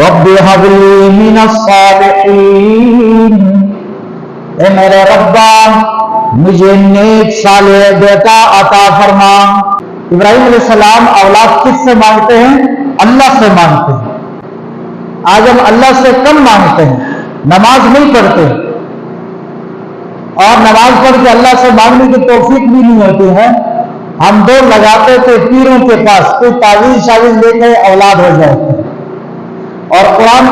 رب هب لي من الصالحین، اے میرے ربا مجھے نیک صالح بیٹا عطا فرما۔ ابراہیم علیہ السلام اولاد کس سے مانگتے ہیں؟ اللہ سے مانگتے ہیں۔ آج ہم اللہ سے کم مانگتے ہیں، نماز نہیں پڑھتے، اور نماز پڑھ کے اللہ سے مانگنے کی توفیق بھی نہیں ہوتی ہے۔ ہم دوڑ لگاتے تھے پیروں کے پاس، کوئی تعویذ شاویذ لے کے اولاد ہو جائے، اور قرآن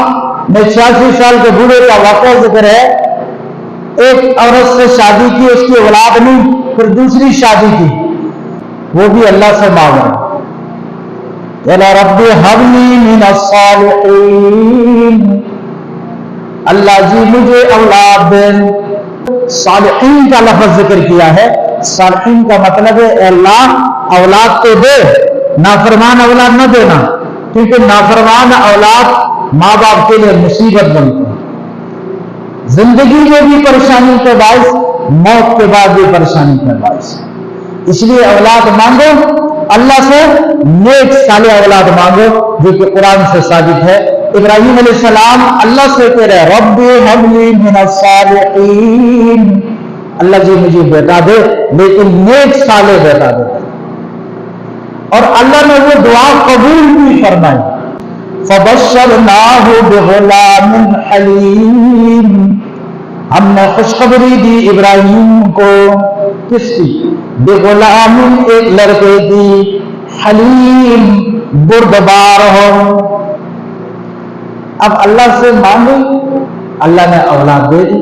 میں 86 سال کے بوڑھے کا واقعہ ذکر ہے، ایک عورت سے شادی کی، اس کی اولاد نہیں، پھر دوسری شادی کی، وہ بھی اللہ سے مانگا، یا رب ہب لی من الصالحین، اللہ جی مجھے اولاد دے۔ صالحین کا لفظ ذکر کیا ہے، صالحین کا مطلب ہے اے اللہ اولاد تو دے، نافرمان اولاد نہ دینا، کیونکہ نافرمان اولاد ماں باپ کے لیے مصیبت بنتی ہے، زندگی میں بھی پریشانی کا باعث، موت کے بعد بھی پریشانی کا باعث۔ اس لیے اولاد مانگو اللہ سے، نیک صالح اولاد مانگو، جو کہ قرآن سے ثابت ہے۔ ابراہیم علیہ السلام اللہ سے کہہ رہے رب ہب لی من الصالحین، اللہ جی مجھے بیٹا دے، لیکن نیک صالح بیٹا دے، اور اللہ نے وہ دعا قبول بھی فرمائی۔ فبشرناہ بغلام حلیم، ہم نے خوشخبری دی ابراہیم کو، کس کی؟ بغلام، ایک لڑکے کی، حلیم، بردبار ہو۔ اب اللہ سے مانگے، اللہ نے اولاد دے دی۔